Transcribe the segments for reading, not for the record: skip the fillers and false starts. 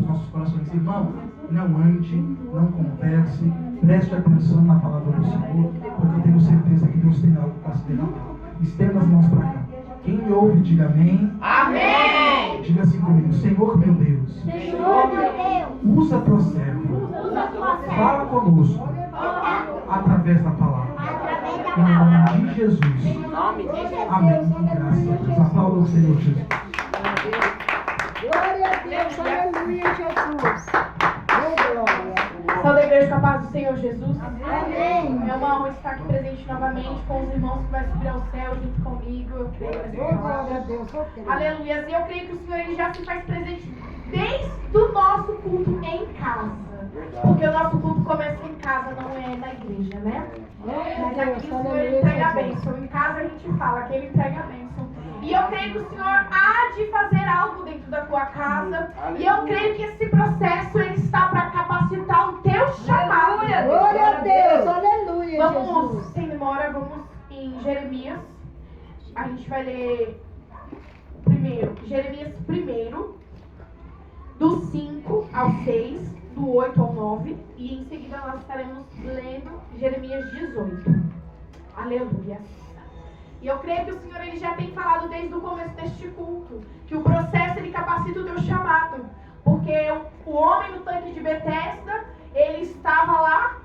nossos corações. Irmão, não ande, não converse, preste atenção na palavra do Senhor, porque eu tenho certeza que Deus tem algo para se derramar. Estenda as mãos para cá. Quem me ouve, diga amém. Amém. Diga assim comigo: Senhor meu Deus, Senhor meu Deus, usa tua serva, fala conosco através da palavra. Em nome de Jesus. Amém. Graças a Deus. Aplauda o Senhor Jesus. Glória a Deus, aleluia, Jesus. Oh, glória. Só da igreja com a paz do Senhor Jesus. Amém. É uma honra estar aqui presente novamente com os irmãos que vai subir ao céu junto comigo. Eu creio nessa Oh, glória a palavra. Deus, oh, creio. Aleluia. E eu creio que o Senhor ele já se faz presente desde o nosso culto em casa. Porque o nosso culto começa em casa, não é na igreja, né? Mas aqui o Senhor ele entrega a bênção. Em casa a gente fala que ele entrega a bênção. E eu creio que o Senhor há de fazer algo dentro da tua casa. E eu creio que esse processo ele está para capacitar o teu chamado. Glória a Deus, aleluia, Vamos, Jesus. sem demora, vamos em Jeremias. A gente vai ler primeiro, Jeremias 1, do 5 ao 6, do 8 ao 9. E em seguida nós estaremos lendo Jeremias 18. Aleluia. E eu creio que o Senhor ele já tem falado desde o começo deste culto que o processo ele capacita o teu chamado. Porque o homem no tanque de Betesda, ele estava lá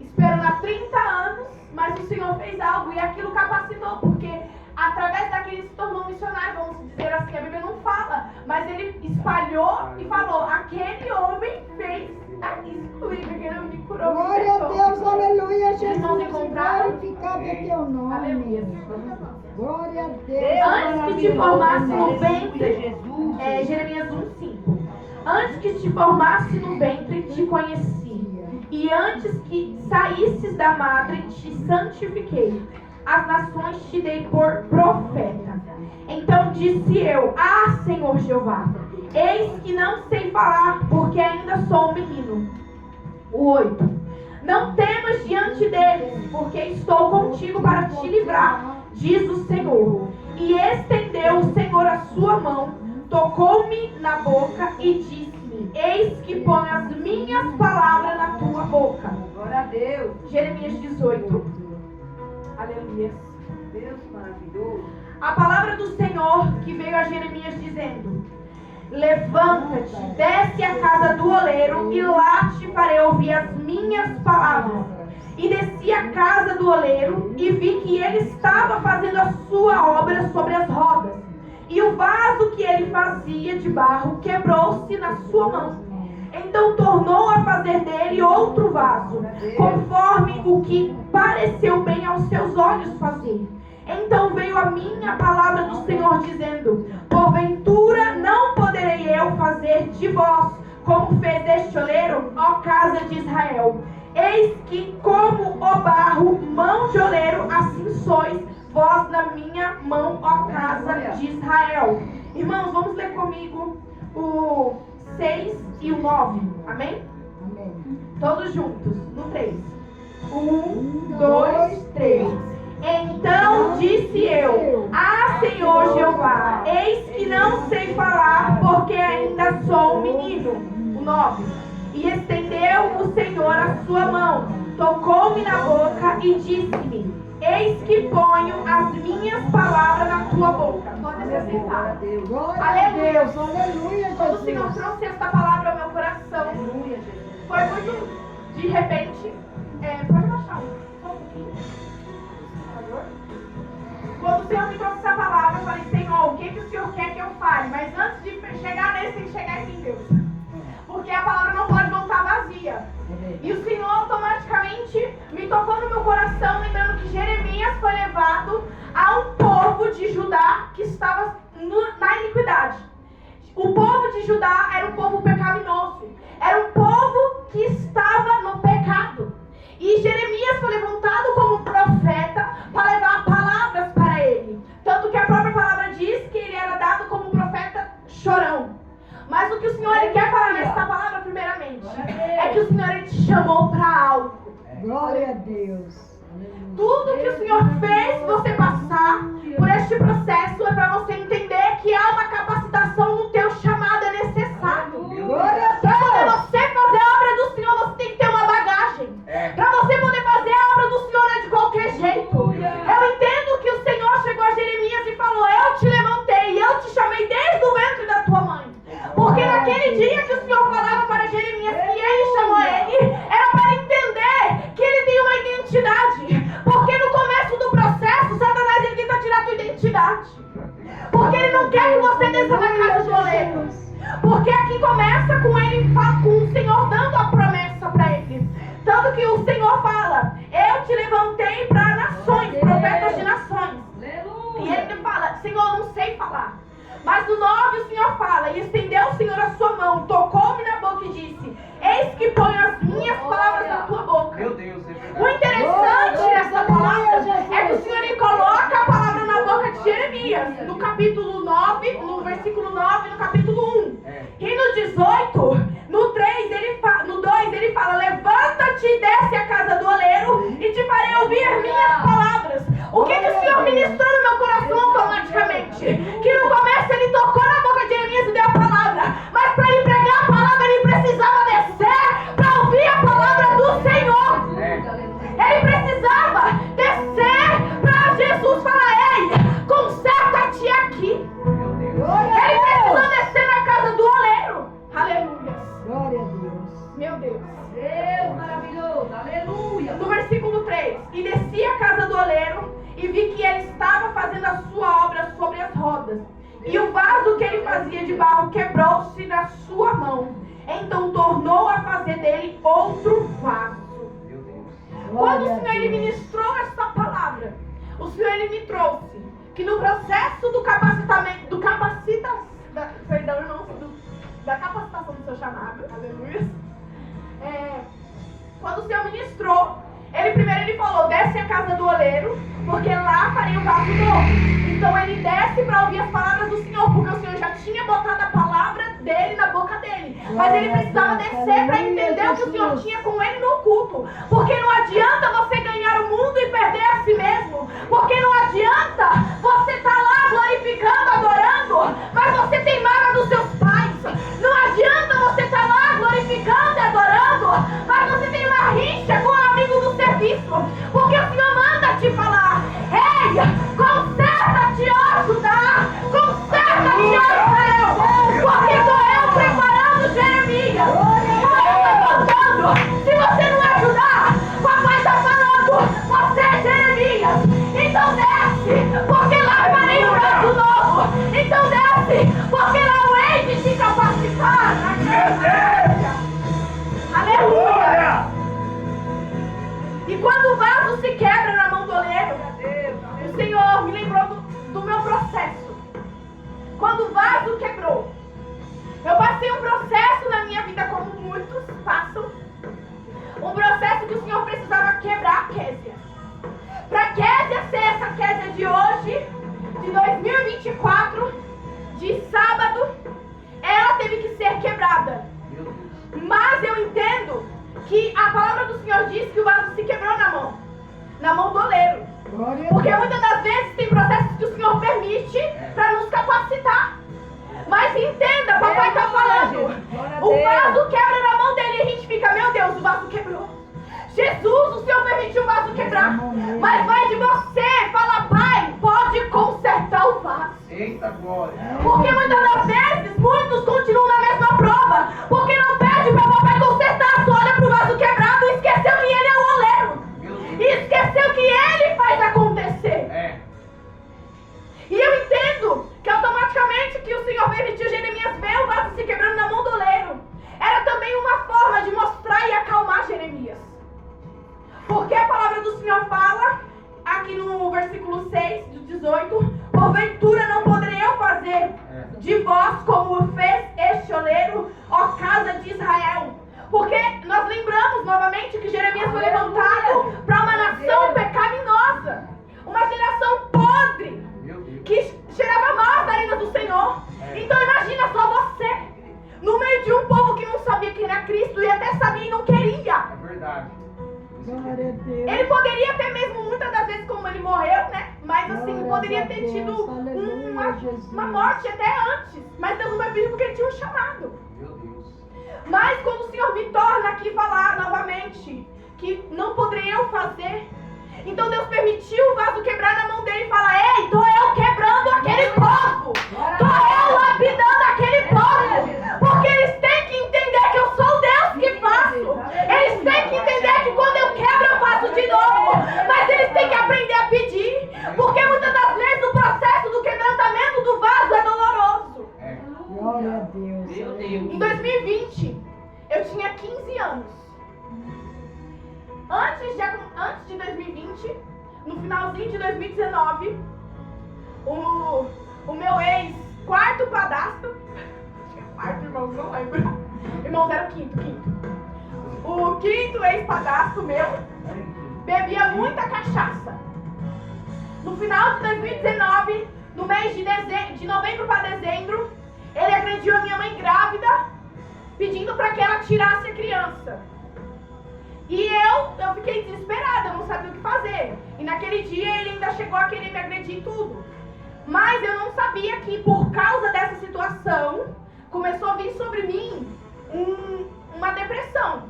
esperando há 30 anos, mas o Senhor fez algo e aquilo capacitou, porque através daquele se tornou um missionário, vamos dizer assim, a Bíblia não fala, mas ele espalhou e falou, aquele homem fez isso, aquele homem curou. Glória a Deus, aleluia, Irmãos, Jesus. encontraram? Glorificado é teu nome. Aleluia. Glória a Deus. Antes que te formasse no ventre, Jeremias 1:5. Antes que te formasse no ventre, te conheci. E antes que saísses da madre, te santifiquei. As nações te dei por profeta. Então disse eu, Senhor Jeová, eis que não sei falar, porque ainda sou um menino. 8. Não temas diante deles, porque estou contigo para te livrar, diz o Senhor. E estendeu o Senhor a sua mão, tocou-me na boca e disse-me, eis que põe as minhas palavras na tua boca. Glória a Deus. Jeremias 18. Aleluia. Deus maravilhoso. A palavra do Senhor que veio a Jeremias dizendo, levanta-te, desce à casa do oleiro e lá te farei ouvir as minhas palavras. E desci à casa do oleiro e vi que ele estava fazendo a sua obra sobre as rodas. E o vaso que ele fazia de barro quebrou-se na sua mão. Então tornou a fazer dele outro vaso, conforme o que pareceu bem aos seus olhos fazer. Então veio a mim a palavra do Senhor dizendo, porventura não poderei eu fazer de vós, como fez este oleiro, ó casa de Israel. Eis que como o barro, mão de oleiro, assim sois vós na minha mão, ó casa de Israel. Irmãos, vamos ler comigo o 6 e o 9, amém? Amém. Todos juntos, no 3. 1, 2, 3. Então disse eu, Senhor Jeová, eis que não sei falar, porque ainda sou um menino. O 9. E estendeu o Senhor a sua mão, tocou-me na boca e disse-me, eis que ponho as minhas palavras na tua boca. Pode se sentar. Glória a Aleluia. Deus, aleluia, Quando o Senhor Jesus. trouxe essa palavra ao meu coração, foi muito de repente. Pode baixar só um pouquinho, por favor. Quando o Senhor me trouxe essa palavra, eu falei, Senhor, o que o Senhor quer que eu fale? Mas antes de chegar nesse, tem que chegar em Deus. Porque a palavra não pode voltar vazia. E o Senhor automaticamente me tocou no meu coração, lembrando que Jeremias foi levado a um povo de Judá que estava na iniquidade. O povo de Judá era um povo pecaminoso. Era um povo que estava no pecado. E Jeremias foi levantado como profeta para levar palavras para ele. Tanto que a própria palavra diz que ele era dado como profeta chorão. Mas o que o Senhor ele quer falar nessa palavra primeiramente é que o Senhor ele te chamou para algo. Glória a Deus. Tudo que o Senhor fez você passar por este processo é para você entender que há uma capacitação no teu chamado, é necessário. Glória Aquele dia que o Senhor falava para Jeremias que ele chamou ele, era para entender que ele tem uma identidade. Porque no começo do processo, Satanás ele tenta tirar a tua identidade. Porque ele não quer que você desça da casa do oleiro. Porque aqui começa com ele, com o Senhor dando a promessa para ele. Tanto que o Senhor fala: eu te levantei para nações, profetas de nações. E ele fala: Senhor, não sei falar. Mas no 9 o Senhor fala: e estendeu o Senhor a sua mão, tocou-me na boca e disse: eis que ponho as minhas palavras na tua boca. Meu Deus, é verdade. O interessante dessa palavra é que o Senhor ele coloca a palavra na boca de Jeremias, no capítulo 9, no versículo 9, no capítulo 1. E no 18, no 3, no 2, ele fala: levanta-te e desce a casa do oleiro e te farei ouvir minhas palavras. O que o Senhor ministrou no meu coração automaticamente? Que no começo ele tocou na boca de Jeremias e deu a palavra, mas para ele pregar a palavra ele precisava descer para ouvir a palavra do Senhor. Ele precisava descer para Jesus falar: ei, conserta-te aqui. Ele precisou descer na casa do oleiro. Aleluia. Glória a Deus. Meu Deus. Deus maravilhoso, aleluia. No versículo 3: e desci a casa do oleiro e vi que ele estava fazendo a sua obra sobre as rodas. E o vaso que ele fazia de barro quebrou-se na sua mão. Então tornou a fazer dele outro vaso. Quando o Senhor ele ministrou essa palavra, o Senhor ele me trouxe que no processo do capacitamento, da capacitação do seu chamado, aleluia. Quando o Senhor ministrou, ele falou: desce a casa do oleiro, porque lá farei um vaso novo. Então ele desce para ouvir as palavras do Senhor, porque o Senhor já tinha botado a palavra dele na boca dele. Mas ele precisava descer para entender o que o Senhor tinha com ele no culto. Porque não adianta você ganhar o mundo e perder a si mesmo. Porque não adianta você estar lá glorificando, adorando, mas você tem mágoa dos seus pais. Não adianta você estar lá glorificando e adorando, mas você tem uma rixa com o amigo do serviço. Porque o Senhor manda te falar: ei, conserta-te, ó Judá, conserta-te, ó Israel, porque sou eu preparando Jeremias. Papai está contando. Se você não ajudar, papai está falando: você é Jeremias. Então desce, porque lá farei um vaso novo. Então desce, porque lá o hei de te capacitar. Aleluia. E quando o vaso se quebra na mão do oleiro, o Senhor me lembrou do meu processo. Quando o vaso quebrou, eu passei um processo na minha vida, como muitos passam. Um processo que o Senhor precisava quebrar a Késia. Para Késia ser essa Késia de hoje, de 2024, de sábado, ela teve que ser quebrada. Mas eu entendo que a palavra do Senhor diz que o vaso se quebrou na mão do oleiro. Porque muitas das vezes tem processos que o Senhor permite para nos capacitar. Mas entenda, papai está falando: o vaso quebra na mão dele e a gente fica: meu Deus, o vaso quebrou. Jesus, o Senhor permitiu o vaso quebrar. Mas vai de você, fala: pai, pode consertar o vaso. Eita glória. Porque muitas das vezes, muitos continuam na mesma prova. Porque não pede para o papai consertar, só olha para o vaso quebrado e esqueceu que ele é o oleiro. E esqueceu que ele faz acontecer. E eu entendo que automaticamente que o Senhor permitiu Jeremias ver o vaso se quebrando na mão do oleiro era também uma forma de mostrar e acalmar Jeremias. Porque a palavra do Senhor fala, aqui no versículo 6 do 18: porventura não poderei eu fazer de vós como fez este oleiro, ó casa de Israel. Porque nós lembramos novamente que Jeremias foi levantado para uma nação pecaminosa, uma geração podre, que cheirava mal as narinas do Senhor. Então imagina só você, no meio de um povo que não sabia quem era Cristo, e até sabia e não queria. É verdade. Ele poderia ter mesmo, muitas das vezes, como ele morreu, né? Mas assim, poderia ter tido uma morte até antes. Mas Deus não vai pedir porque ele tinha um chamado. Meu Deus. Mas quando o Senhor me torna aqui falar novamente que não poderei eu fazer, então Deus permitiu o vaso quebrar na mão dele e fala: ei, tô eu quebrando aquele povo, tô eu lapidando aquele povo, porque eles Em 2020, eu tinha 15 anos. Antes de 2020, no finalzinho de 2019, o meu quarto padrasto, quarto, irmãos, não lembro. Irmãos, era o quinto. O quinto ex-padrasto meu bebia muita cachaça. No final de 2019, no mês de novembro para dezembro, ele agrediu a minha mãe grávida, pedindo para que ela tirasse a criança. E eu fiquei desesperada, eu não sabia o que fazer. E naquele dia ele ainda chegou a querer me agredir tudo. Mas eu não sabia que por causa dessa situação, começou a vir sobre mim uma depressão.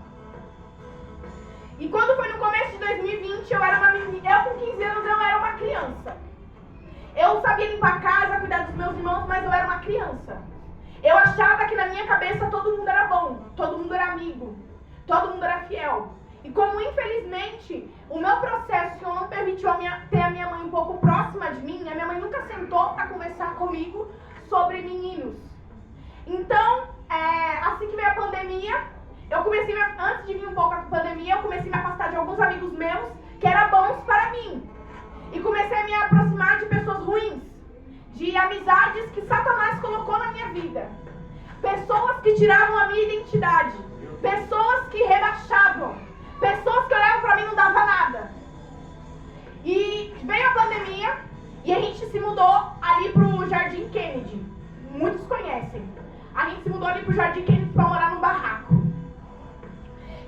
E quando foi no começo de 2020, eu era uma menina, eu com 15 anos eu era uma criança. Eu sabia limpar a casa, cuidar dos meus irmãos, mas eu era uma criança. Eu achava que na minha cabeça todo mundo era bom, todo mundo era amigo, todo mundo era fiel. E como infelizmente o meu processo, o Senhor não permitiu ter a minha mãe um pouco próxima de mim, a minha mãe nunca sentou para conversar comigo sobre meninos. Então, assim que veio a pandemia, antes de vir um pouco a pandemia, eu comecei a me afastar de alguns amigos meus que eram bons para mim. E comecei a me aproximar de pessoas ruins, de amizades que Satanás colocou na minha vida. Pessoas que tiravam a minha identidade, pessoas que rebaixavam, pessoas que olhavam para mim e não dava nada. E veio a pandemia e a gente se mudou ali pro Jardim Kennedy. Muitos conhecem. A gente se mudou ali pro Jardim Kennedy para morar num barraco.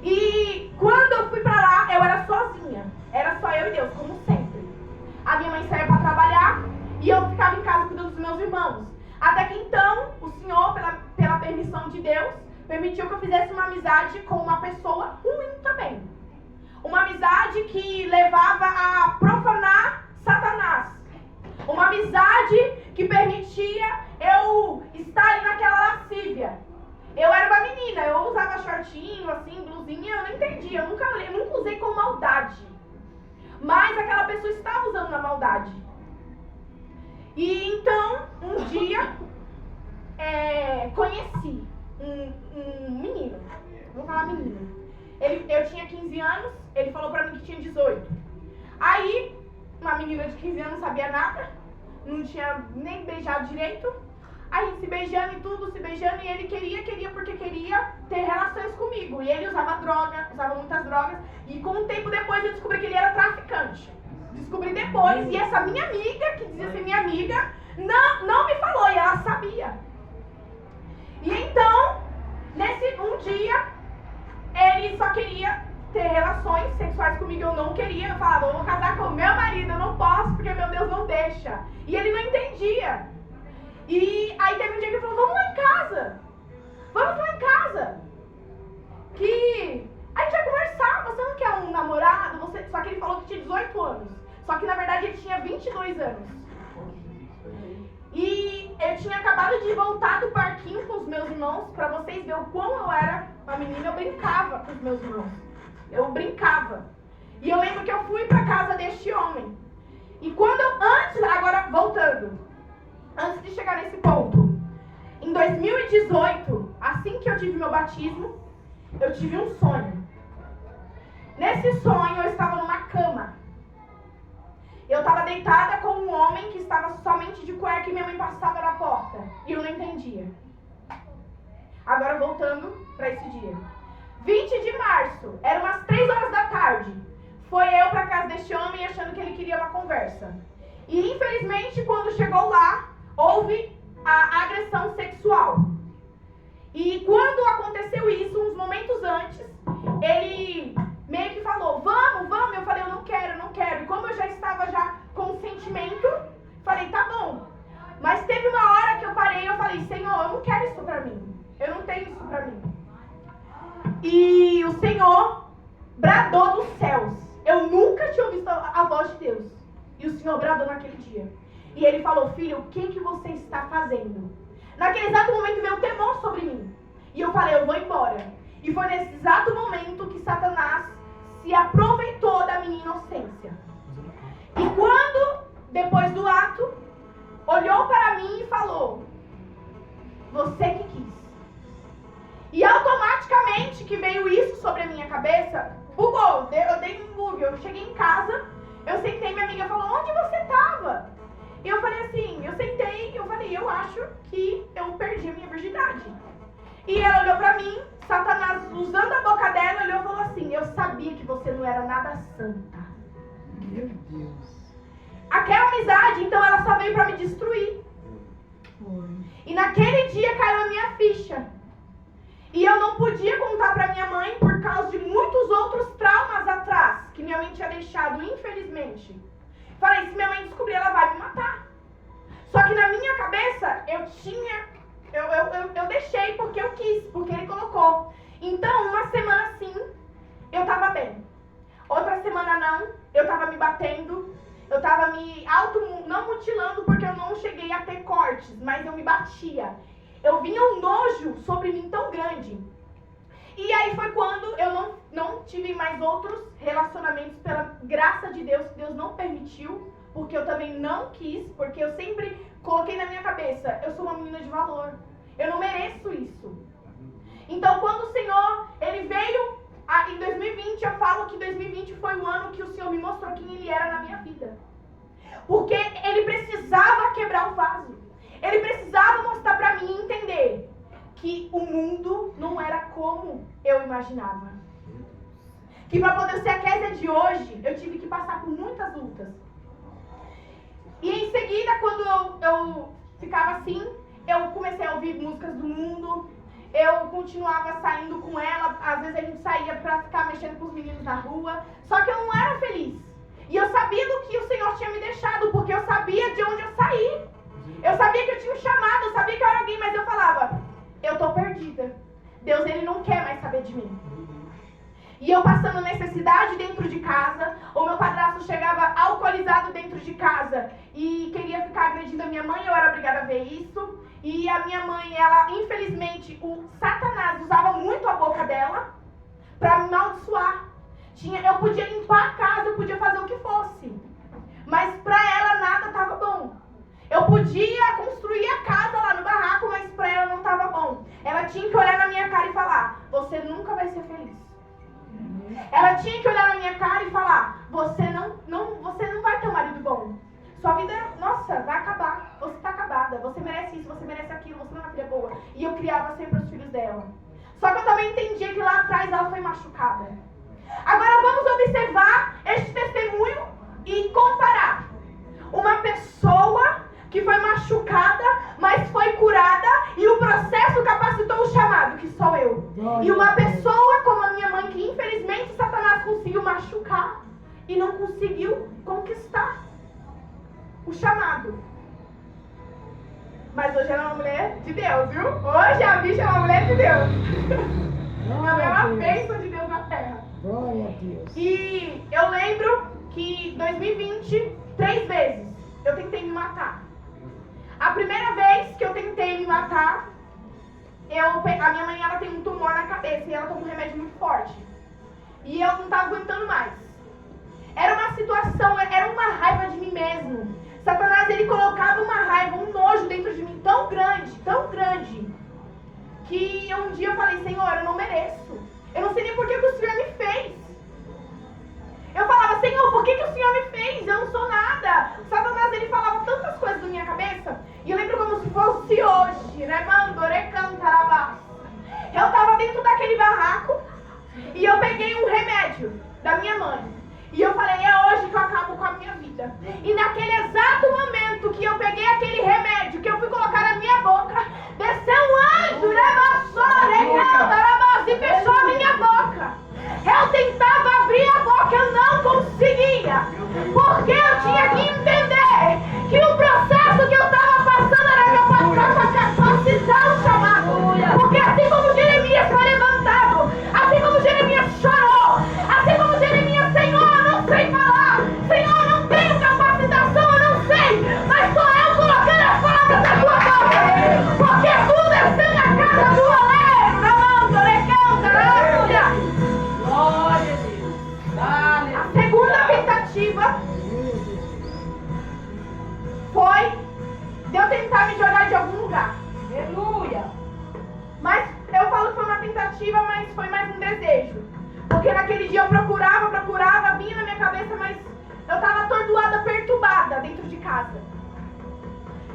E quando eu fui pra lá, eu era sozinha. Era só eu e Deus, como sempre. A minha mãe saía para trabalhar e eu ficava em casa cuidando dos meus irmãos. Até que então, o Senhor, pela permissão de Deus, permitiu que eu fizesse uma amizade com uma pessoa ruim também. Uma amizade que levava a profanar Satanás. Uma amizade que permitia eu estar ali naquela lascívia. Eu era uma menina, eu usava shortinho, assim, blusinha, eu não entendia, eu nunca usei com maldade. Mas aquela pessoa estava usando na maldade. E então, um dia, conheci um menino, vou falar menino. Eu tinha 15 anos, ele falou pra mim que tinha 18. Aí, uma menina de 15 anos não sabia nada, não tinha nem beijado direito. A gente se beijando e tudo, e ele queria porque queria ter relações comigo. E ele usava muitas drogas, e com um tempo depois eu descobri que ele era traficante. Descobri depois, e essa minha amiga, que dizia ser minha amiga, não me falou, e ela sabia. E então, um dia, ele só queria ter relações sexuais comigo, eu não queria. Eu falava, eu vou casar com o meu marido, eu não posso, porque meu Deus não deixa. E ele não entendia. E aí teve um dia que ele falou, vamos lá em casa. Que a gente vai conversar, você não quer um namorado? Só que ele falou que tinha 18 anos. Só que na verdade ele tinha 22 anos. E eu tinha acabado de voltar do parquinho com os meus irmãos, pra vocês verem o quão eu era uma menina, eu brincava com os meus irmãos. Eu brincava. E eu lembro que eu fui pra casa deste homem. E agora voltando, antes de chegar nesse ponto, em 2018, assim que eu tive meu batismo, eu tive um sonho. Nesse sonho eu estava numa cama. Eu estava deitada com um homem que estava somente de cueca e minha mãe passava na porta. E eu não entendia. Agora voltando para esse dia. 20 de março, eram umas 3 horas da tarde. Foi eu para casa deste homem achando que ele queria uma conversa. E infelizmente quando chegou lá, houve a agressão sexual. E quando aconteceu isso, uns momentos antes, ele meio que falou, vamos. Eu falei, eu não quero. E como eu já estava com sentimento, falei, tá bom. Mas teve uma hora que eu parei e eu falei, Senhor, eu não quero isso pra mim. Eu não tenho isso pra mim. E o Senhor bradou dos céus. Eu nunca tinha ouvido a voz de Deus. E o Senhor bradou naquele dia. E ele falou, filho, o que você está fazendo? Naquele exato momento veio um temor sobre mim. E eu falei, eu vou embora. E foi nesse exato momento que Satanás se aproveitou da minha inocência. E quando, depois do ato, olhou para mim e falou, você que quis. que veio isso sobre a minha cabeça, bugou, eu dei um bug. Eu cheguei em casa, eu sentei, minha amiga falou, onde você estava? E eu falei assim, eu sentei, eu falei, eu acho que eu perdi a minha virgindade. E ela olhou pra mim, Satanás, usando a boca dela, olhou e falou assim, eu sabia que você não era nada santa. Meu Deus. Aquela amizade, então ela só veio pra me destruir. E naquele dia caiu a minha ficha. E eu não podia contar pra minha mãe por causa de muitos outros traumas atrás, que minha mãe tinha deixado, infelizmente. Falei, se minha mãe descobrir, ela vai me matar. Só que na minha cabeça, eu deixei porque eu quis, porque ele colocou. Então, uma semana sim, eu tava bem. Outra semana não, eu tava me batendo. Eu tava me não mutilando porque eu não cheguei a ter cortes, mas eu me batia. Eu vinha um nojo sobre mim tão grande. E aí foi quando eu não tive mais outros relacionamentos, pela graça de Deus, que Deus não permitiu, porque eu também não quis, porque eu sempre coloquei na minha cabeça, eu sou uma menina de valor, eu não mereço isso. Então quando o Senhor, Ele veio, em 2020, eu falo que 2020 foi o ano que o Senhor me mostrou quem Ele era na minha vida. Porque Ele precisava quebrar o vaso. Ele precisava mostrar pra mim entender que o mundo não era como eu imaginava. Que pra poder ser a Kézia de hoje, eu tive que passar por muitas lutas. E em seguida, quando eu ficava assim, eu comecei a ouvir músicas do mundo. Eu continuava saindo com ela, às vezes a gente saía pra ficar mexendo com os meninos na rua. Só que eu não era feliz. E eu sabia do que o Senhor tinha me deixado, porque eu sabia de onde eu saí. Eu sabia que eu tinha um chamado, eu sabia que eu era alguém, mas eu falava, eu tô perdida. Deus, Ele não quer mais saber de mim. E eu passando necessidade dentro de casa, o meu padrasto chegava alcoolizado dentro de casa e queria ficar agredindo a minha mãe, eu era obrigada a ver isso. E a minha mãe, ela, infelizmente, o Satanás usava muito a boca dela pra me amaldiçoar. Eu podia limpar a casa, eu podia fazer o que fosse, mas pra ela nada estava bom. Eu podia construir a casa lá no barraco, mas pra ela não estava bom. Ela tinha que olhar na minha cara e falar, você nunca vai ser feliz. Ela tinha que olhar na minha cara e falar, você não vai ter um marido bom. Sua vida, nossa, vai acabar. Você tá acabada, você merece isso, você merece aquilo, você não é uma filha boa. E eu criava sempre os filhos dela. Só que eu também entendia que lá atrás ela foi machucada. Agora vamos observar este testemunho e comparar. Uma pessoa que foi machucada, mas foi curada, e o processo capacitou o chamado, que sou eu. E uma pessoa como a minha mãe, que infelizmente Satanás conseguiu machucar e não conseguiu conquistar o chamado. Mas hoje ela é uma mulher de Deus, viu? Hoje a bicha é uma mulher de Deus. Ela é uma bênção de Deus na terra. Glória a Deus. E eu lembro que em 2020, 3 vezes eu tentei me matar. A primeira vez que eu tentei me matar, a minha mãe, ela tem um tumor na cabeça e ela toma um remédio muito forte. E eu não estava aguentando mais. Era uma situação, era uma raiva de mim mesmo. Satanás, ele colocava uma raiva, um nojo dentro de mim tão grande, que um dia eu falei, Senhor, eu não mereço. Eu não sei nem por que o Senhor me fez. Eu falava, Senhor, por que o Senhor me fez? Eu não sou nada. Satanás, ele falava tantas coisas na minha cabeça. E eu lembro como se fosse hoje, né? Eu estava dentro daquele barraco e eu peguei um remédio da minha mãe. E eu falei, é hoje que eu acabo com a minha vida. E naquele exato momento que eu peguei aquele remédio, que eu fui colocar na minha boca, desceu um anjo, e fechou a minha boca. Eu tentava abrir a boca, eu não conseguia. Porque eu tinha que entender que o processo que eu estava passando era para capacitar o chamado. Porque assim como Jeremias foi levantado, assim como Jeremias chorou, assim como Jeremias, Senhor, eu não sei falar, Senhor, eu não tenho capacitação, eu não sei, mas sou eu colocando as palavras na tua boca. naquele dia eu procurava, vinha na minha cabeça, mas eu estava atordoada, perturbada dentro de casa.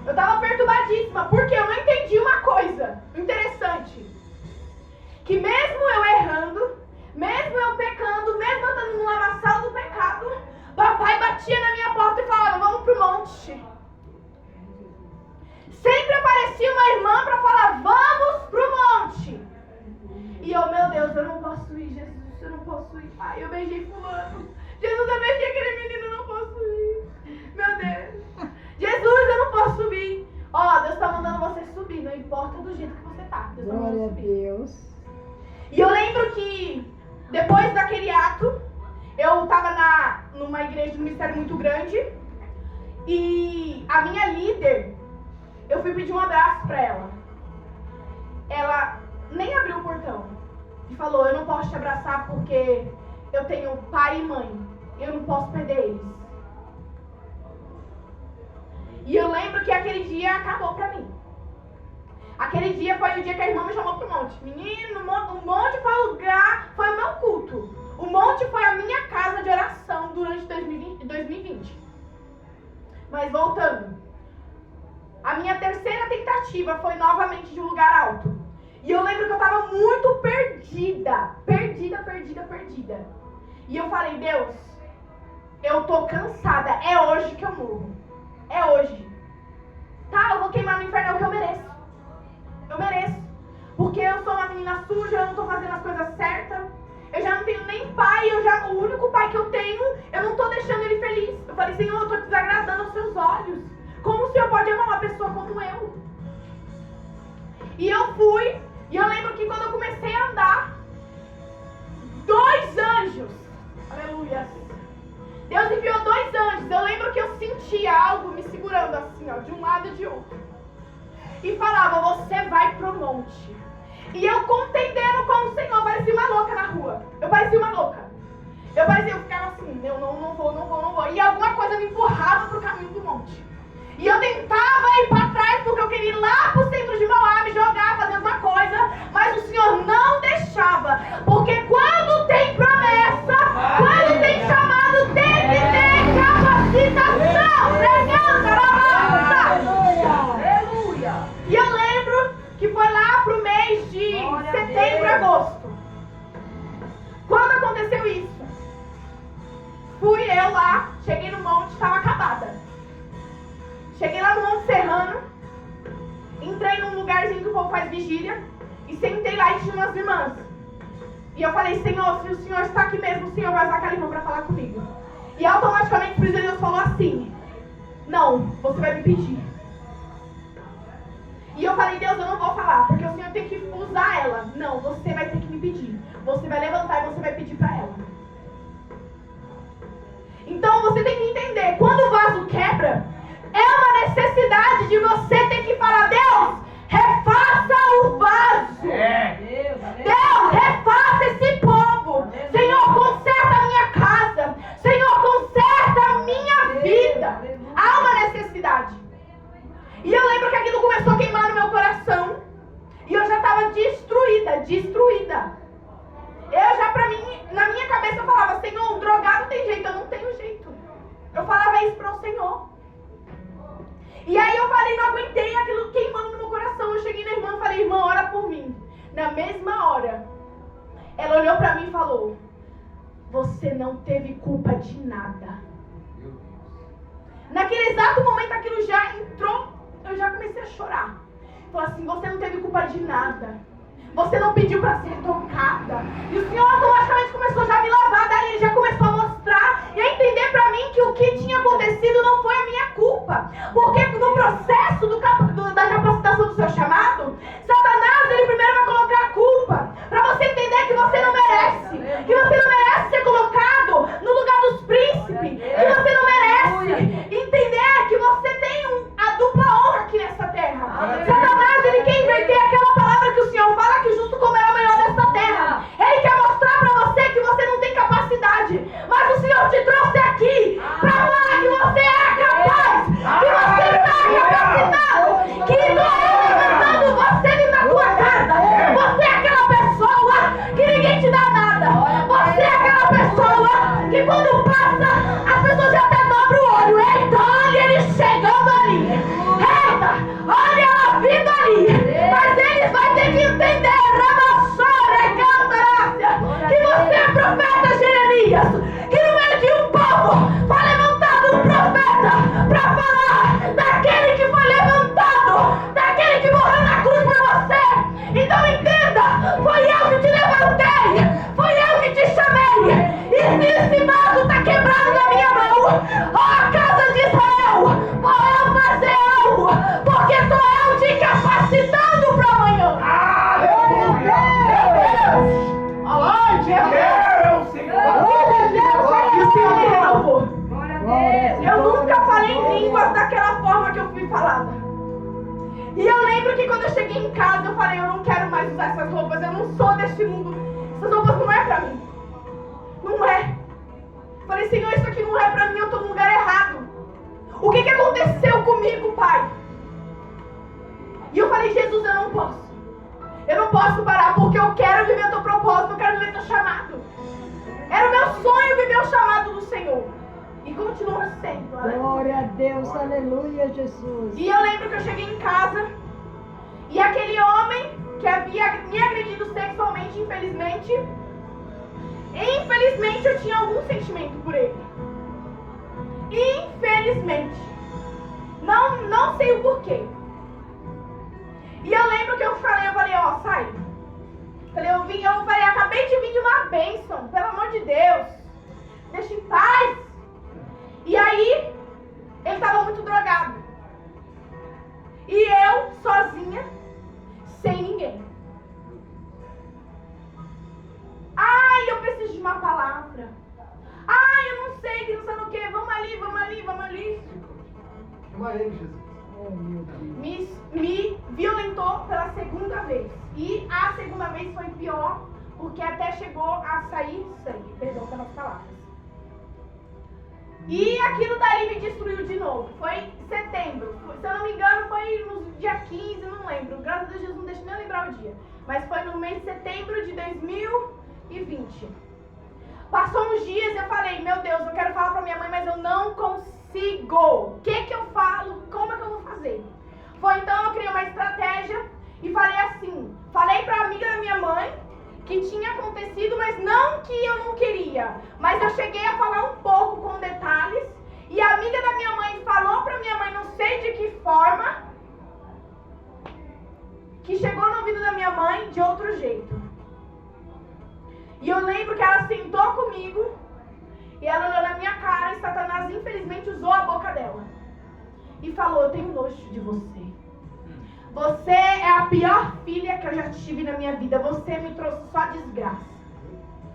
Eu estava perturbadíssima, porque eu não entendi uma coisa interessante. Que mesmo eu errando, mesmo eu pecando, mesmo eu estando no lamaçal do pecado, papai batia na minha porta e falava, vamos pro monte. Sempre aparecia uma irmã para falar, vamos pro monte. E eu, meu Deus, eu não posso ir, Jesus, eu não posso ir. Pai, eu beijei fulano. Jesus, eu beijei aquele menino, eu não posso ir. Meu Deus. Jesus, eu não posso subir. Ó, Deus tá mandando você subir, não importa do jeito que você tá. Deus tá mandando subir. Glória a Deus. E eu lembro que, depois daquele ato, eu tava numa igreja de um ministério muito grande. E a minha líder, eu fui pedir um abraço pra ela. Ela nem abriu o portão e falou, eu não posso te abraçar porque eu tenho pai e mãe. Eu não posso perder eles. E eu lembro que aquele dia acabou pra mim. Aquele dia foi o dia que a irmã me chamou pro monte. Menino, o monte foi o lugar, foi o meu culto. O monte foi a minha casa de oração durante 2020. Mas voltando. A minha terceira tentativa foi novamente de um lugar alto. E eu lembro que eu tava muito perdida. E eu falei, Deus, eu tô cansada. É hoje que eu morro. É hoje. Tá, eu vou queimar no inferno, é o que eu mereço. Eu mereço. Porque eu sou uma menina suja, eu não tô fazendo as coisas certas. Eu já não tenho nem pai, o único pai que eu tenho, eu não tô deixando ele feliz. Eu falei, Senhor, eu tô desagradando aos seus olhos. Como o Senhor pode amar uma pessoa como eu? E eu fui, e eu lembro que quando eu comecei a andar, 2 anjos, aleluia, Deus enviou 2 anjos. Eu lembro que eu sentia algo me segurando assim, ó, de um lado e de outro. E falava, você vai pro monte. E eu contendendo com o Senhor, parecia uma louca na rua. Eu ficava assim, eu não vou. E alguma coisa me empurrava pro caminho do monte. E eu tentava ir para trás porque eu queria ir lá pro centro de Mauá, me jogar, fazer alguma coisa. Mas o Senhor não deixava. Porque quando tem promessa, quando tem chamado, tem que ter capacitação. Aleluia. E eu lembro que foi lá pro mês de setembro, agosto. Quando aconteceu isso, fui eu lá, cheguei no monte, estava acabada. Cheguei lá no Monte Serrano, entrei num lugarzinho que o povo faz vigília e sentei lá e tinha umas irmãs. E eu falei, Senhor, se o Senhor está aqui mesmo, o Senhor vai usar aquela irmã para falar comigo. E automaticamente o Espírito de Deus falou assim, não, você vai me pedir. E eu falei, Deus, eu não vou falar, porque o Senhor tem que usar ela. Não, você vai ter que me pedir. Você vai levantar e você vai pedir para ela. Então você tem que entender, quando o vaso quebra, é uma necessidade de você ter que falar, Deus, refaça o vaso. Deus, refaça esse povo. Senhor, conserta a minha casa. Senhor, conserta a minha vida. Há uma necessidade. E eu lembro que aquilo começou a queimar no meu coração. E eu já estava destruída. Eu já, na minha cabeça eu falava, Senhor, um drogado tem jeito, eu não tenho jeito. Eu falava isso para o Senhor. E aí eu falei, não aguentei aquilo queimando no meu coração. Eu cheguei na irmã e falei, irmã, ora por mim. Na mesma hora, ela olhou pra mim e falou, você não teve culpa de nada. Naquele exato momento aquilo já entrou, eu já comecei a chorar. Falou assim, você não teve culpa de nada. Você não pediu para ser tocada. E o Senhor automaticamente começou já a me lavar. Daí ele já começou a mostrar e a entender para mim que o que tinha acontecido não foi a minha culpa. Porque no processo da capacitação do seu chamado, Satanás, ele primeiro vai colocar a culpa. Para você entender que você não merece. Que você não merece ser colocado no lugar dos príncipes. Que você não merece entender que você tem a dupla honra aqui nessa terra. Satanás, ele quer inverter aquela palavra que o Senhor fala, que justo como era o melhor esse vaso está quebrado na minha mão. Ó casa de Israel, vou eu fazer algo, porque sou eu te capacitando para amanhã. E o Senhor me renovou. Glória a Deus. Eu nunca falei em línguas daquela forma que eu fui falada. E eu lembro que quando eu cheguei em casa, eu falei, eu não quero mais usar essas roupas, eu não sou deste mundo. Essas roupas não é pra mim. Não é. Falei, Senhor, isso aqui não é pra mim, eu tô no lugar errado. O que aconteceu comigo, Pai? E eu falei, Jesus, eu não posso. Eu não posso parar, porque eu quero viver o teu propósito, eu quero viver o teu chamado. Era o meu sonho viver o chamado do Senhor. E continua sendo. Glória a Deus, aleluia, Jesus. E eu lembro que eu cheguei em casa e aquele homem que havia me agredido sexualmente, infelizmente eu tinha algum sentimento por ele. Infelizmente. Não sei o porquê. E eu lembro que eu falei, ó, sai. Eu falei, acabei de vir de uma bênção, pelo amor de Deus. Deixa em paz. E aí, ele estava muito drogado. E eu, sozinha, sem ninguém. Ai, eu preciso de uma palavra. Ai, eu não sei, que não sei o que. Vamos ali. Chama ele, Jesus. Me violentou pela segunda vez. E a segunda vez foi pior, porque até chegou a sair sangue. Perdão pelas palavras. E aquilo dali me destruiu de novo. Foi em setembro. Se eu não me engano, foi no dia 15, não lembro. Graças a Deus, Jesus não deixa nem lembrar o dia. Mas foi no mês de setembro de 2020. Passou uns dias e eu falei, meu Deus, eu quero falar pra minha mãe, mas eu não consigo. O que eu falo? Como é que eu vou fazer? Foi então eu criei uma estratégia e falei assim. Falei pra amiga da minha mãe que tinha acontecido, mas não que eu não queria. Mas eu cheguei a falar um pouco com detalhes. E a amiga da minha mãe falou pra minha mãe, não sei de que forma, que chegou no ouvido da minha mãe de outro jeito. E eu lembro que ela sentou comigo e ela olhou na minha cara e Satanás infelizmente usou a boca dela. E falou, eu tenho nojo de você. Você é a pior filha que eu já tive na minha vida. Você me trouxe só desgraça.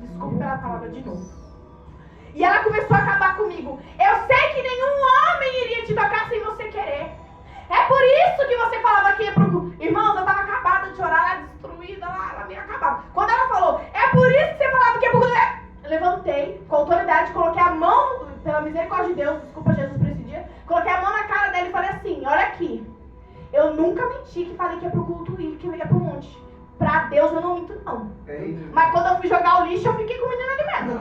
Desculpe pela palavra de novo. E ela começou a acabar comigo. Eu sei que nenhum homem iria te tocar sem você querer. É por isso que você falava que ia pro... Irmãos, eu tava acabada de chorar, ela destruída, ela meio acabada. Quando ela falou, é por isso que você falava que ia pro... Eu levantei, com autoridade, coloquei a mão, pela misericórdia de Deus, desculpa Jesus por esse dia, coloquei a mão na cara dela e falei assim, olha aqui. Eu nunca menti que falei que ia pro culto e que ia pro monte. Pra Deus eu não minto, não. Mas quando eu fui jogar o lixo, eu fiquei com o menino ali mesmo.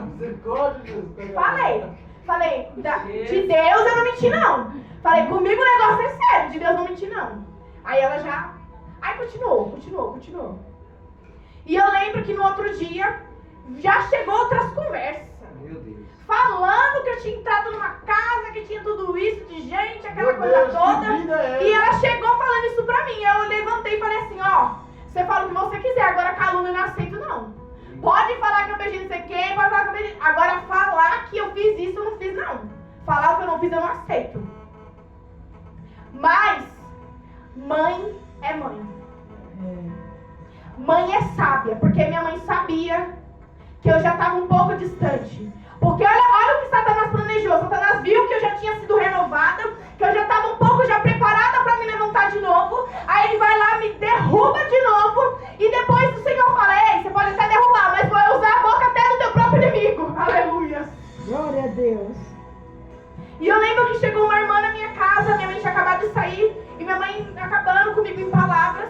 Falei, de Deus eu não menti, não. Falei, comigo o negócio é sério, de Deus eu não menti, não. Aí ela já... Aí continuou. E eu lembro que no outro dia, já chegou outras conversas. Meu Deus. Falando que eu tinha entrado numa casa, que tinha tudo isso de gente, aquela coisa toda. E ela chegou falando isso pra mim. Eu levantei e falei assim, ó, você fala o que você quiser, agora calúnia eu não aceito não. Pode falar que eu beijei não sei quem, pode falar que eu beijei. Agora falar que eu fiz isso, eu não fiz não. Falar o que eu não fiz, eu não aceito. Mas, mãe é mãe. Mãe é sábia, porque minha mãe sabia que eu já estava um pouco distante. Porque olha o que Satanás planejou. Satanás viu que eu já tinha sido renovada, que eu já estava um pouco já preparada para me levantar de novo. Aí ele vai lá, me derruba de novo. E depois o Senhor fala, ei, você pode até derrubar, mas vou usar a boca até do teu próprio inimigo. Aleluia. Glória a Deus. E eu lembro que chegou uma irmã na minha casa, minha mãe tinha acabado de sair, e minha mãe acabando comigo em palavras.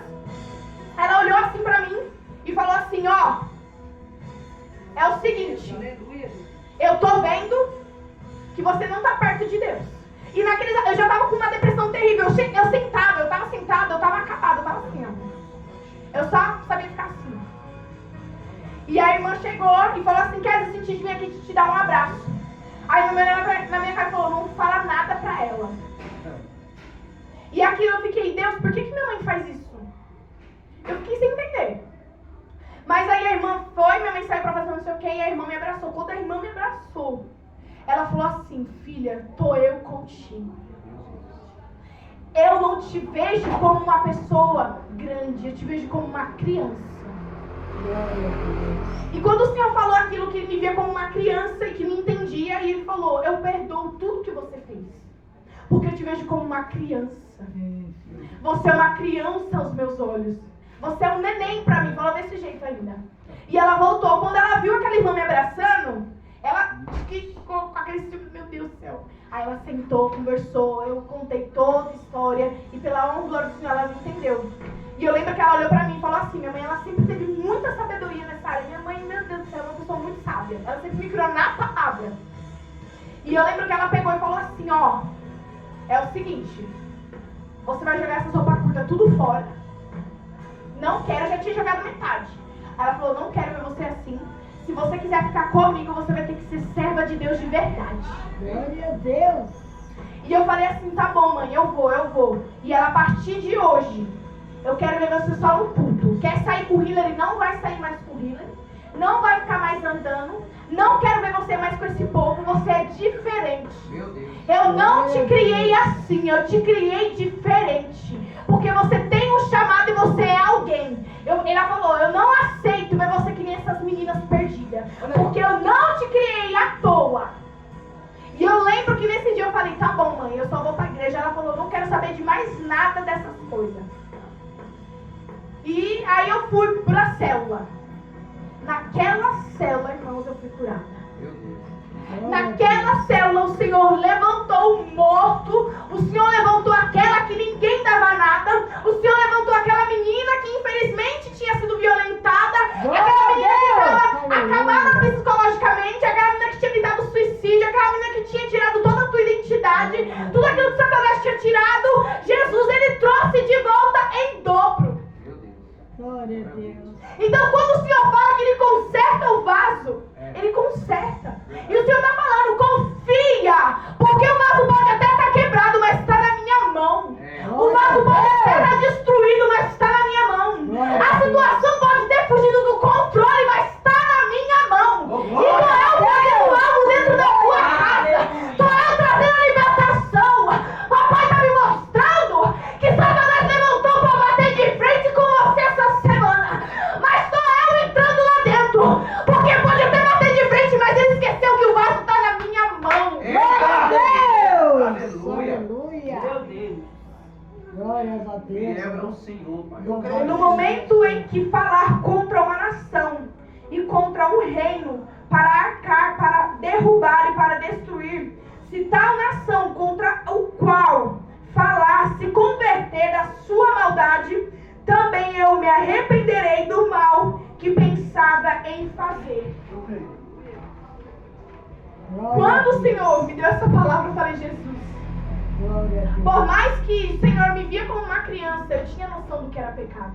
Ela olhou assim pra mim e falou assim, ó, é o seguinte, eu tô vendo que você não tá perto de Deus. E eu já tava com uma depressão terrível, eu tava sentada, eu tava acabada, eu tava assim, ó. Eu só sabia ficar assim. E a irmã chegou e falou assim, quer sentir de vir aqui te dar um abraço. Aí minha mãe olhou na minha cara e falou, não fala nada pra ela. E aquilo eu fiquei, Deus, por que minha mãe faz isso? Eu fiquei sem entender. Mas aí a irmã foi, minha mãe saiu pra fazer não sei toquei e a irmã me abraçou. Quando a irmã me abraçou, ela falou assim: filha, tô eu contigo. Eu não te vejo como uma pessoa grande, eu te vejo como uma criança. E quando o Senhor falou aquilo, que ele me via como uma criança e que me entendia, e ele falou: eu perdoo tudo que você fez, porque eu te vejo como uma criança. Você é uma criança aos meus olhos. Você é um neném pra mim. Falou desse jeito ainda. E ela voltou. Quando ela viu aquela irmã me abraçando, ela ficou com aquele tipo, meu Deus do céu. Aí ela sentou, conversou, eu contei toda a história, e pela honra e glória do Senhor ela me entendeu. E eu lembro que ela olhou pra mim e falou assim: minha mãe, ela sempre teve muita sabedoria nessa área. Minha mãe, meu Deus do céu, é uma pessoa muito sábia. Ela sempre me criou na palavra. E eu lembro que ela pegou e falou assim: ó, é o seguinte, você vai jogar essas roupas curtas tudo fora. Não quero, eu já tinha jogado metade. Aí ela falou: não quero ver você assim. Se você quiser ficar comigo, você vai ter que ser serva de Deus de verdade. Glória a Deus. E eu falei assim: tá bom, mãe, eu vou. E ela, a partir de hoje, eu quero ver você só no culto. Quer sair com o Hillary? Não vai sair mais com o Hillary. Não vai ficar mais andando. Não quero ver você mais com esse povo. Você é diferente. Meu Deus. Eu não te criei assim. Eu te criei diferente. Porque você tem um chamado e você é alguém. Ela falou: eu não aceito ver você que nem essas meninas perdidas. Porque eu não te criei à toa. E eu lembro que nesse dia eu falei: tá bom, mãe, eu só vou pra igreja. Ela falou: não quero saber de mais nada dessas coisas. E aí eu fui pra célula. Naquela célula, irmãos, eu fui curada. Meu Deus. Naquela célula o Senhor levantou o morto. O Senhor levantou aquela que ninguém dava nada. O Senhor levantou aquela menina que infelizmente tinha sido violentada. Aquela menina que estava acabada psicologicamente. Aquela menina que tinha tentado suicídio. Aquela menina que tinha tirado toda a tua identidade. Tudo aquilo que Satanás tinha tirado, Jesus, ele trouxe de volta em dobro. Glória a Deus. Então quando o Senhor fala que ele conserta o vaso, ele conserta. E o Senhor está falando: confia, porque o vaso pode até estar quebrado, mas está na minha mão. O vaso pode até estar destruído, mas está na minha mão. A situação pode ter fugido do controle, mas está na minha mão. E não é o trazendo algo dentro da tua casa. Não é o trazendo a libertação. Papai está me mostrando que Satanás levantou para bater de frente com você essa semana. Mas sou eu entrando lá dentro. Porque pode até bater de frente, mas ele esqueceu que o vaso está na minha mão. Glória a Deus. Aleluia. Aleluia. Meu Deus. Glórias a Deus. Lembra o Senhor, Pai. No momento em que falar contra uma nação e contra um reino para arcar, para derrubar e para destruir, se tal nação contra o qual falar se converter da sua maldade, também eu me arrependerei do mal que pensava em fazer. Quando o Senhor me deu essa palavra, eu falei: Jesus, Glória a Deus. por mais que o Senhor me via como uma criança, eu tinha noção do que era pecado.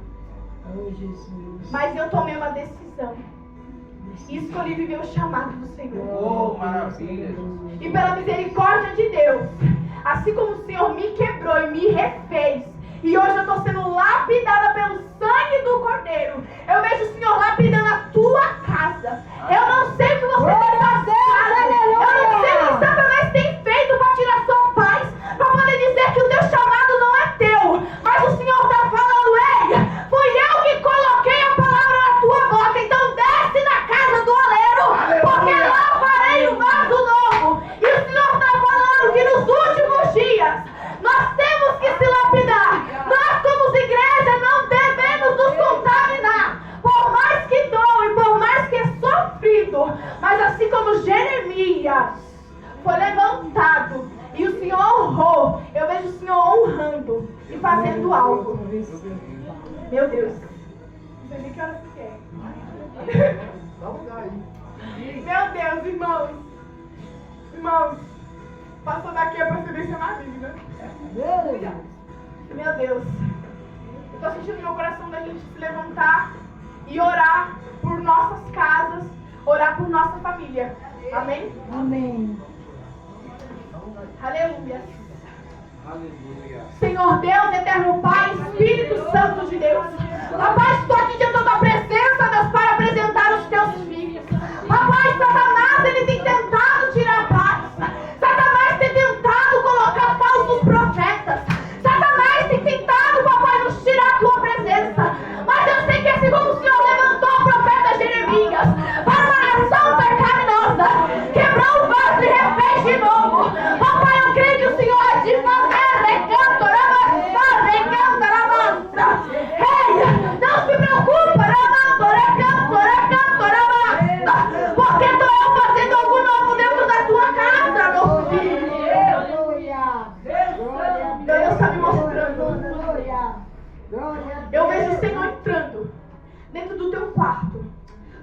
Oh, Jesus. Mas eu tomei uma decisão e escolhi viver o chamado do Senhor. Oh, maravilha. E pela misericórdia de Deus, assim como o Senhor me quebrou e me refez, e hoje eu estou sendo lapidada pelo sangue do Cordeiro, eu vejo o Senhor lapidando a tua casa. Eu não sei o que você tem passado. Eu não sei o que Satanás tem feito para tirar sua paz, para poder dizer que o teu chamado não é teu. Mas o Senhor está falando: ei, fui eu que coloquei a palavra na tua boca. Então desce na casa do oleiro, porque lá farei um vaso novo. E o Senhor está falando que nos últimos dias nós temos que se lapidar. Nós, como igreja, não devemos nos contaminar. Por mais que doe, por mais que é sofrido. Mas assim como Jeremias foi levantado e o Senhor honrou, eu vejo o Senhor honrando e fazendo algo. Meu Deus. Não sei nem que hora que é. Meu Deus, irmãos. Irmãos, passou daqui a procedência maligna. Meu Deus. Eu tô sentindo no meu coração da gente se levantar e orar por nossas casas, orar por nossa família. Amém? Amém. Aleluia. Aleluia. Senhor Deus, eterno Pai, Espírito Santo de Deus. Papai, estou aqui diante da tua presença, Deus, para apresentar os teus filhos. Pai,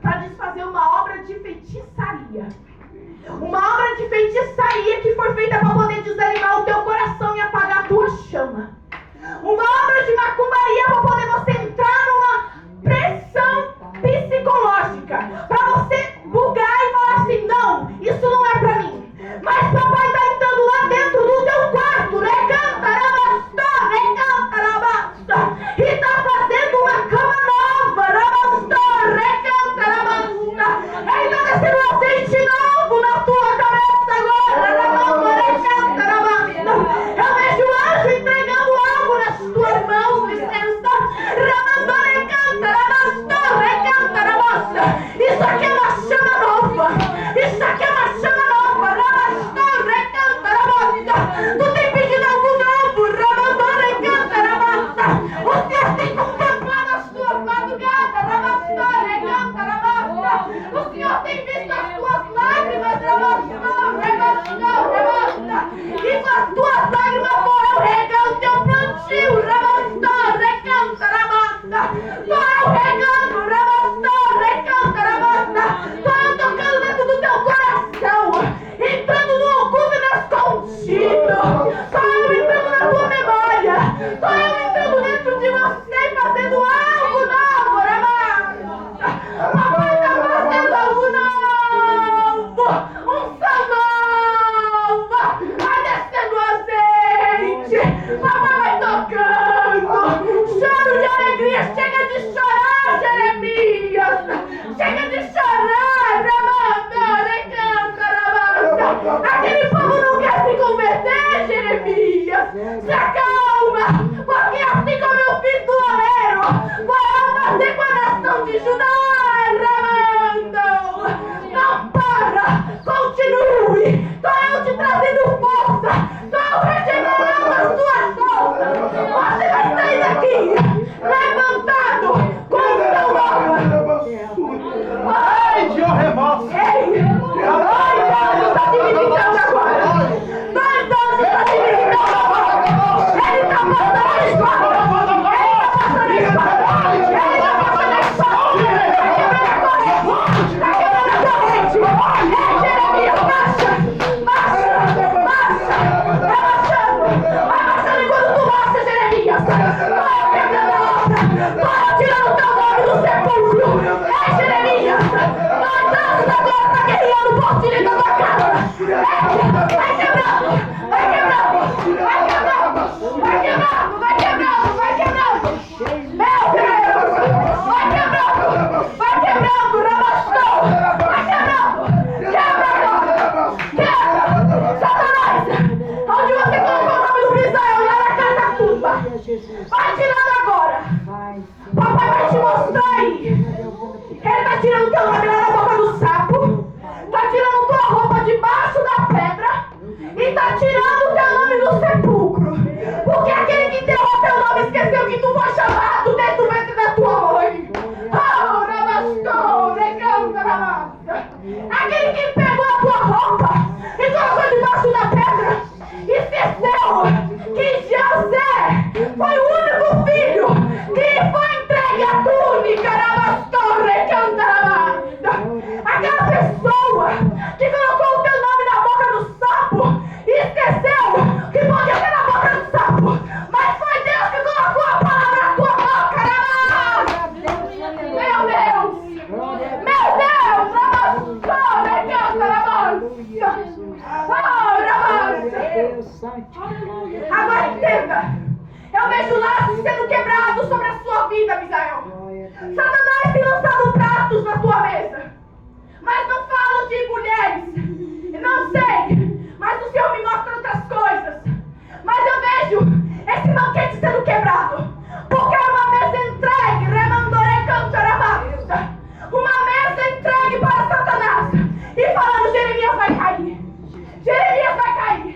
para desfazer uma obra de feitiçaria. Uma obra de feitiçaria que foi feita para poder desanimar o teu coração e apagar a tua chama. Uma obra de macumbaria para poder você entrar numa pressão psicológica, para você bugar e falar assim: não, isso não é para mim. Mas papai está entrando lá dentro do teu quarto, e está fazendo uma cama nova, ele está descendo um azeite novo na tua cabeça agora. Eu vejo o anjo entregando algo nas tuas mãos, licença. Isso aqui é uma chama nova. Isso aqui é uma chama nova. Tu tem pedido algo novo. O Senhor tem contemplado as tuas madrugadas. O Senhor tem visto as tuas lágrimas. E com as tuas lágrimas vou regar o teu plantio. Estou regando. Estou tocando dentro do teu coração, entrando no oculto e no escondido. Estou entrando na tua memória. Estou entrando dentro de você e fazendo algo novo. Papai está fazendo algo novo. Unção nova. Vai descendo azeite. Papai vai tocando. Choro de alegria. Chega de chorar, Jeremias. Chega de chorar. Aquele povo não quer se converter, Jeremias. Se acalma, porque assim como eu fiz do oleiro, vou fazer com a nação de Judá. Não para, continue. Estou eu te trazendo força. Estou regenerando as tuas forças. Você vai sair daqui levantado com o teu nome. Ai, Deus revolta. Ei! Nós está dividindo agora! Nós está dividindo agora! Ele está passando a espada! Ele está passando a espada! Ele está passando a espada! Vai quebrar a corrente! Vai quebrar a corrente! Jeremias, marcha! Marcha! Marcha! Vai marchando! Vai marchando enquanto tu marcha, Jeremias! Vai quebrando a obra! Vai tirando o teu nome do sepulcro! Jeremias! Nós agora está guerreando por ti dentro da tua casa! Vai quebrando! Vai quebrando! Vai quebrando! Vai quebrando! Vai quebrando! Vai quebrando! Meu Deus! Vai quebrando! Vai quebrando! Rabastou! Vai quebrando! Quebra agora! Quebra! Satanás! Onde você colocou o nome do Misael? Lá na catacumba! Vai tirando agora! Papai vai te mostrar aí! Ele está tirando teu nome lá na boca do sapo, está tirando tua roupa debaixo da pedra e está tirando teu nome do sepulcro. Porque aquele que enterrou teu nome esqueceu que tu foi chamado desde o ventre da tua mãe. Aquele que pegou a tua roupa e colocou debaixo da pedra esqueceu que José foi o único filho que foi entregue à túnica. Aquela pessoa que colocou o teu nome na boca do sapo e esqueceu que podia ser na boca do sapo, mas foi Deus que colocou a palavra na tua boca. Meu Deus! Meu Deus! Agora entenda, eu vejo laços sendo quebrados sobre a sua vida, Misael. Satanás tem lançado pratos na tua mesa, mas não falo de mulheres, não sei, mas o Senhor me mostra outras coisas. Mas eu vejo esse banquete sendo quebrado, porque é uma mesa entregue, remandore cantarabasta, uma mesa entregue para Satanás, e falando: Jeremias vai cair, Jeremias vai cair.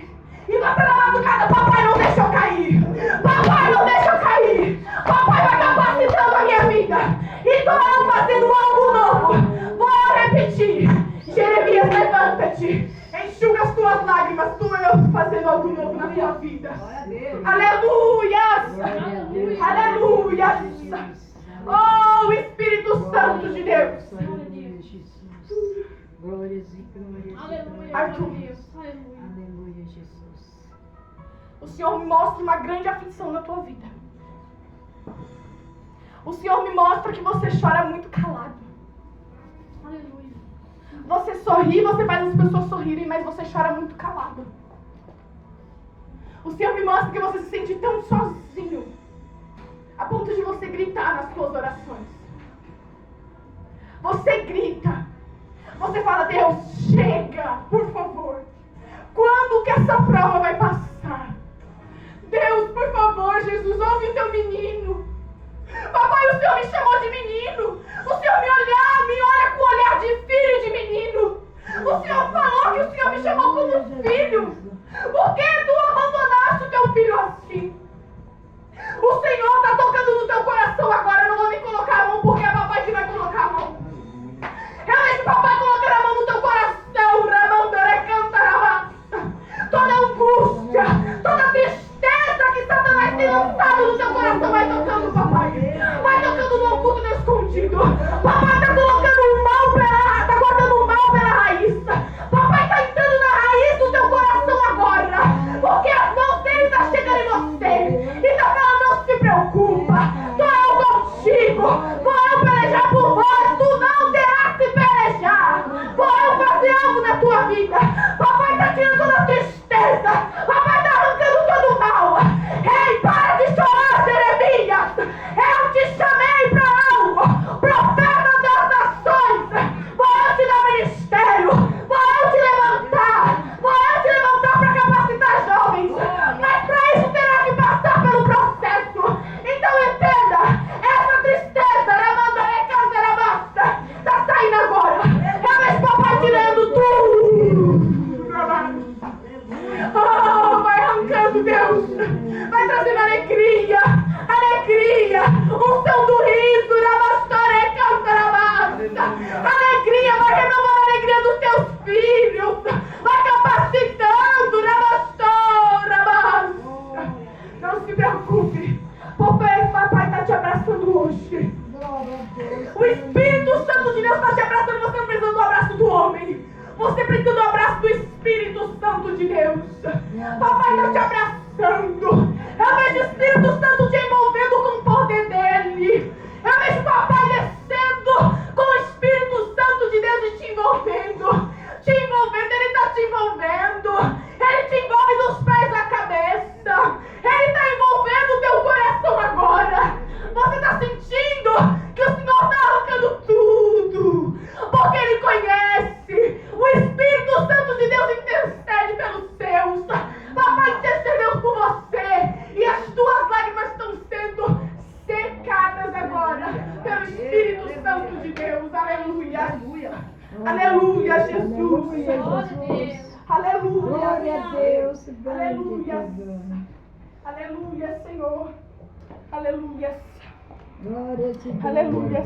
E você na madrugada: papai não deixou cair, papai não deixou cair. Jesus. Glórias e glórias. Aleluia. Arthur. Deus. Aleluia. Aleluia, Jesus. O Senhor me mostra uma grande aflição na tua vida. O Senhor me mostra que você chora muito calado. Aleluia. Você sorri, você faz as pessoas sorrirem, mas você chora muito calado. O Senhor me mostra que você se sente tão sozinho, a ponto de você gritar nas suas orações. Você grita. Você fala: Deus, chega, por favor. Quando que essa prova vai passar? Deus, por favor, Jesus, ouve o teu menino. Papai, o Senhor me chamou de menino. O Senhor me olha com o olhar de filho e de menino. O Senhor falou que o Senhor me chamou como filho. Por que tu abandonaste o teu filho assim? O Senhor está tocando no teu coração agora. Eu não vou nem colocar a mão, porque é papai que vai colocar a mão. Eu vejo papai colocando a mão no teu coração. Toda angústia, toda tristeza que Satanás tem lançado no teu coração vai tocando, papai. Vai tocando no oculto, no escondido. Papai está colocando o mal está cortando o mal pela raiz. Papai está entrando na raiz do teu coração agora. Porque as mãos dele estão chegando em você. Então ela não se preocupa. Sou eu contigo. Vou eu pelejar por vós. Tu não terás que pelejar. Vou eu fazer algo na tua vida. Papai está tirando toda a tristeza. Papai está arrancando todo o mal. Ei, para de chorar, Jeremias. Eu te chamei para algo. Profeta das nações. Vou eu te dar ministério. Vou eu te levantar. Vou eu te levantar para capacitar jovens. Mas para isso terá que passar pelo processo. Então entenda. Essa tristeza, está saindo agora. Eu vejo papai tirando tudo. Oh, vai arrancando, Deus. Vai trazendo alegria. Alegria. Unção do riso. Alegria. Vai renovando a alegria dos teus filhos. Vai capacitando. Não se preocupe. Papai está te abraçando hoje. O Espírito Santo de Deus está te abraçando. Você não precisa do abraço do homem. Você precisa do abraço do Espírito Santo de Deus. Papai está te abraçando. Eu vejo o Espírito Santo te envolvendo com o poder dele. Eu vejo papai descendo com o Espírito Santo de Deus e te envolvendo. Ele está te envolvendo. Ele te envolve dos pés à cabeça. Ele está envolvendo o teu coração agora. Você está sentindo que o Senhor está arrancando tudo. Porque Ele conhece. O Espírito Santo de Deus intercede pelos seus. Papai intercedeu por você. E as tuas lágrimas estão sendo secadas agora pelo Espírito Santo de Deus. Aleluia. Aleluia, Jesus. Aleluia. Glória a Deus. Aleluia. Aleluia, Senhor. Aleluia. Glória a Deus. Aleluia.